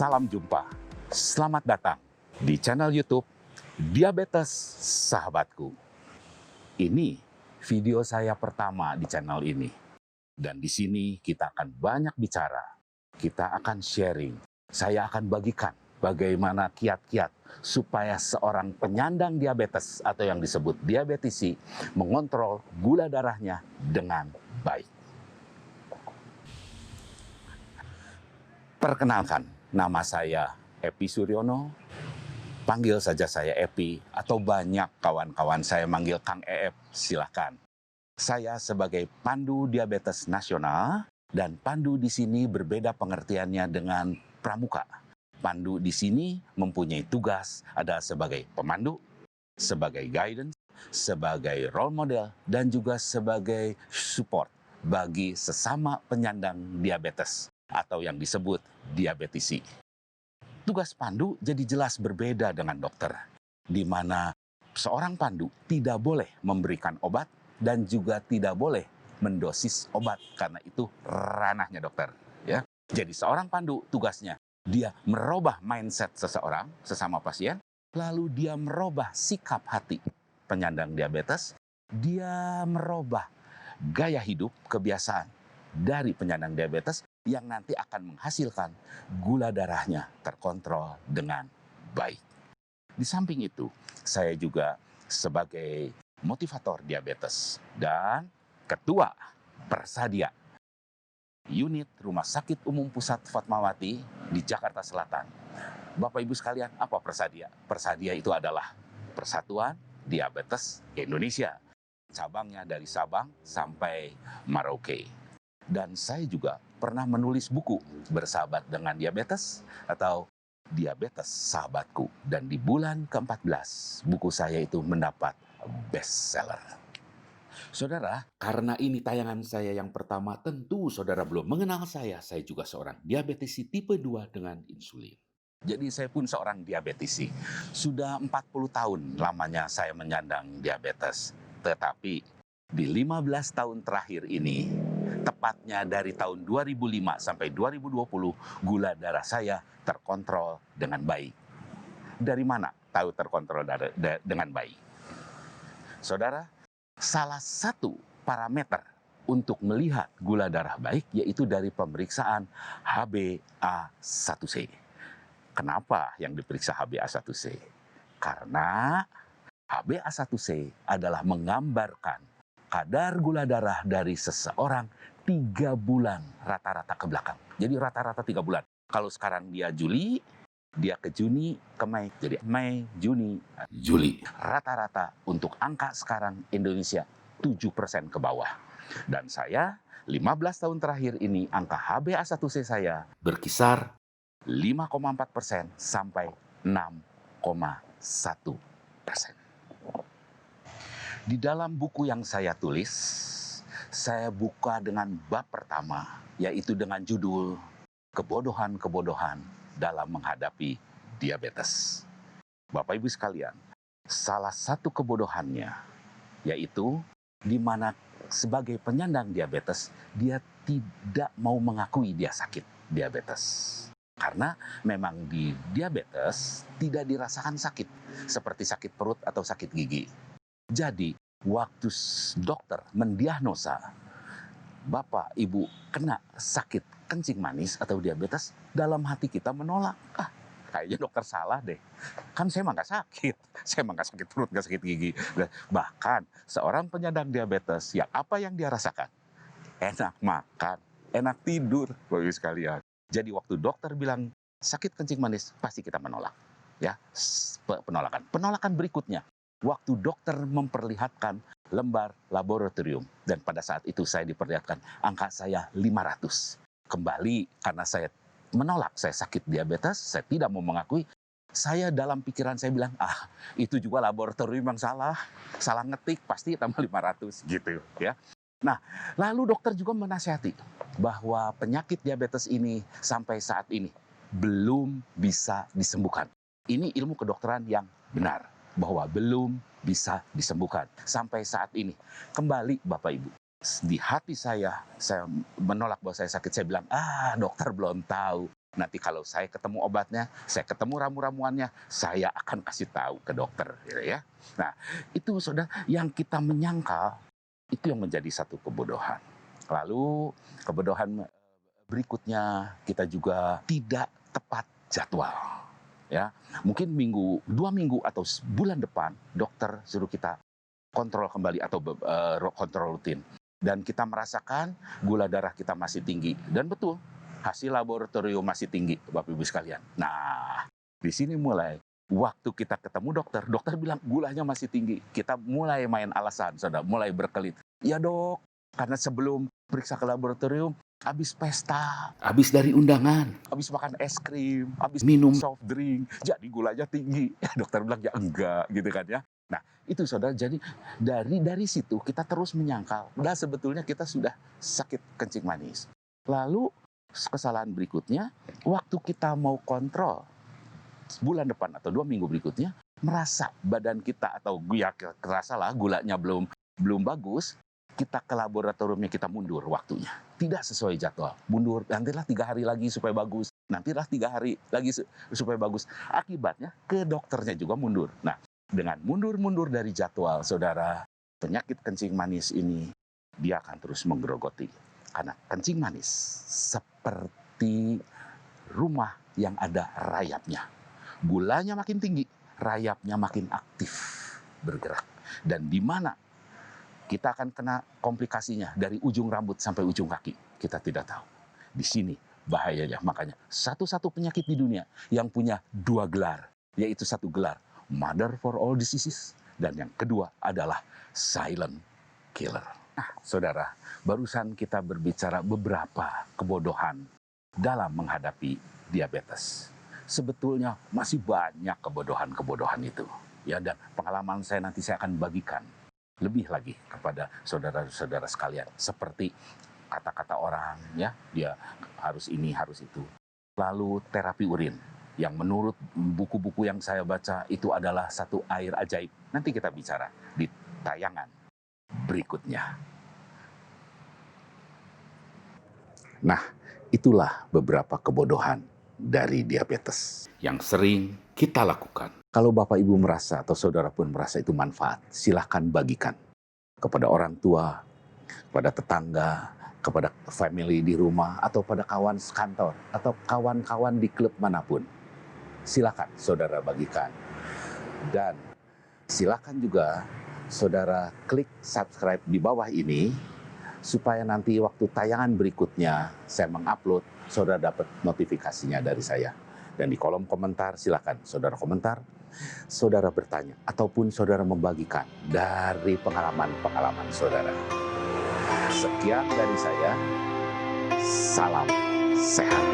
Salam jumpa. Selamat datang di channel YouTube Diabetes Sahabatku. Ini video saya pertama di channel ini. Dan di sini kita akan banyak bicara. Kita akan sharing. Saya akan bagikan bagaimana kiat-kiat supaya seorang penyandang diabetes atau yang disebut diabetisi mengontrol gula darahnya dengan baik. Perkenalkan, nama saya Epi Suryono. Panggil saja saya Epi, atau banyak kawan-kawan saya manggil Kang Eep, silahkan. Saya sebagai Pandu Diabetes Nasional, dan Pandu di sini berbeda pengertiannya dengan Pramuka. Pandu di sini mempunyai tugas ada sebagai pemandu, sebagai guidance, sebagai role model, dan juga sebagai support bagi sesama penyandang diabetes atau yang disebut diabetisi. Tugas pandu jadi jelas berbeda dengan dokter, di mana seorang pandu tidak boleh memberikan obat dan juga tidak boleh mendosis obat, karena itu ranahnya dokter. Ya. Jadi seorang pandu tugasnya, dia merubah mindset seseorang, sesama pasien, lalu dia merubah sikap hati penyandang diabetes, dia merubah gaya hidup, kebiasaan dari penyandang diabetes yang nanti akan menghasilkan gula darahnya terkontrol dengan baik. Di samping itu, saya juga sebagai motivator diabetes dan ketua Persadia, unit Rumah Sakit Umum Pusat Fatmawati di Jakarta Selatan. Bapak Ibu sekalian, apa Persadia? Persadia itu adalah Persatuan Diabetes Indonesia. Cabangnya dari Sabang sampai Merauke. Dan saya juga pernah menulis buku Bersahabat dengan Diabetes atau Diabetes Sahabatku. Dan di bulan ke-14, buku saya itu mendapat bestseller. Saudara, karena ini tayangan saya yang pertama, tentu saudara belum mengenal saya. Saya juga seorang diabetisi tipe 2 dengan insulin. Jadi saya pun seorang diabetisi. Sudah 40 tahun lamanya saya menyandang diabetes. Tetapi di 15 tahun terakhir ini, tepatnya dari tahun 2005 sampai 2020, gula darah saya terkontrol dengan baik. Dari mana tahu terkontrol dengan baik? Saudara, salah satu parameter untuk melihat gula darah baik yaitu dari pemeriksaan HbA1c. Kenapa yang diperiksa HbA1c? Karena HbA1c adalah menggambarkan kadar gula darah dari seseorang 3 bulan rata-rata ke belakang. Jadi rata-rata 3 bulan. Kalau sekarang dia Juli, dia ke Juni, ke Mei. Jadi Mei, Juni, Juli. Rata-rata untuk angka sekarang Indonesia 7% ke bawah. Dan saya 15 tahun terakhir ini angka HbA1c saya berkisar 5,4% sampai 6,1%. Di dalam buku yang saya tulis, saya buka dengan bab pertama, yaitu dengan judul Kebodohan-kebodohan dalam menghadapi diabetes. Bapak Ibu sekalian, salah satu kebodohannya yaitu di mana sebagai penyandang diabetes, dia tidak mau mengakui dia sakit diabetes. Karena memang di diabetes tidak dirasakan sakit, seperti sakit perut atau sakit gigi. Jadi, waktu dokter mendiagnosa Bapak, Ibu kena sakit kencing manis atau diabetes, dalam hati kita menolak. Kayaknya dokter salah deh. Kan saya mah nggak sakit. Saya mah nggak sakit perut, nggak sakit gigi. Bahkan, seorang penyandang diabetes, ya apa yang dia rasakan? Enak makan, enak tidur, Bapak Ibu sekalian. Jadi waktu dokter bilang sakit kencing manis, pasti kita menolak. Ya, penolakan. Penolakan berikutnya, waktu dokter memperlihatkan lembar laboratorium, dan pada saat itu saya diperlihatkan angka saya 500. Kembali karena saya menolak, saya sakit diabetes, saya tidak mau mengakui. Saya dalam pikiran saya bilang, itu juga laboratorium yang salah ngetik, pasti tambah 500 gitu ya. Nah, lalu dokter juga menasihati bahwa penyakit diabetes ini sampai saat ini belum bisa disembuhkan. Ini ilmu kedokteran yang benar, bahwa belum bisa disembuhkan sampai saat ini. Kembali Bapak Ibu, di hati saya menolak bahwa saya sakit. Saya bilang, dokter belum tahu. Nanti kalau saya ketemu obatnya, saya ketemu ramu-ramuannya, saya akan kasih tahu ke dokter, gitu ya. Nah, itu saudara, yang kita menyangkal, itu yang menjadi satu kebodohan. Lalu, kebodohan berikutnya, kita juga tidak tepat jadwal. Ya, mungkin 2 minggu atau bulan depan, dokter suruh kita kontrol kembali atau kontrol rutin. Dan kita merasakan gula darah kita masih tinggi. Dan betul, hasil laboratorium masih tinggi, Bapak Ibu sekalian. Nah, di sini mulai waktu kita ketemu dokter, dokter bilang gulanya masih tinggi. Kita mulai main alasan, saudara, mulai berkelit. Ya dok, karena sebelum periksa ke laboratorium, habis pesta, habis dari undangan, habis makan es krim, habis minum soft drink, jadi gulanya tinggi. Dokter bilang ya enggak, gitu kan ya. Nah, itu saudara, jadi dari situ kita terus menyangkal, nah sebetulnya kita sudah sakit kencing manis. Lalu kesalahan berikutnya, waktu kita mau kontrol bulan depan atau 2 minggu berikutnya, merasa badan kita atau ya kerasa lah gulanya belum bagus, kita ke laboratoriumnya kita mundur waktunya. Tidak sesuai jadwal. Mundur, nantilah 3 hari lagi supaya bagus. Nantilah 3 hari lagi supaya bagus. Akibatnya ke dokternya juga mundur. Nah, dengan mundur-mundur dari jadwal, saudara, penyakit kencing manis ini, dia akan terus menggerogoti. Karena kencing manis seperti rumah yang ada rayapnya. Gulanya makin tinggi, rayapnya makin aktif bergerak. Dan di mana kita akan kena komplikasinya dari ujung rambut sampai ujung kaki. Kita tidak tahu. Di sini bahayanya. Makanya satu-satu penyakit di dunia yang punya 2 gelar. Yaitu 1 gelar, mother for all diseases. Dan yang kedua adalah silent killer. Nah, saudara, barusan kita berbicara beberapa kebodohan dalam menghadapi diabetes. Sebetulnya masih banyak kebodohan-kebodohan itu. Ya, dan pengalaman saya nanti saya akan bagikan lebih lagi kepada saudara-saudara sekalian, seperti kata-kata orang, ya, dia harus ini, harus itu. Lalu terapi urin, yang menurut buku-buku yang saya baca itu adalah satu air ajaib. Nanti kita bicara di tayangan berikutnya. Nah, itulah beberapa kebodohan dari diabetes yang sering kita lakukan. Kalau Bapak Ibu merasa atau saudara pun merasa itu manfaat, silahkan bagikan kepada orang tua, kepada tetangga, kepada family di rumah, atau pada kawan kantor, atau kawan-kawan di klub manapun. Silakan saudara bagikan. Dan silakan juga saudara klik subscribe di bawah ini, supaya nanti waktu tayangan berikutnya saya mengupload, saudara dapat notifikasinya dari saya. Dan di kolom komentar silakan saudara komentar, saudara bertanya, ataupun saudara membagikan dari pengalaman-pengalaman saudara. Sekian dari saya, salam sehat.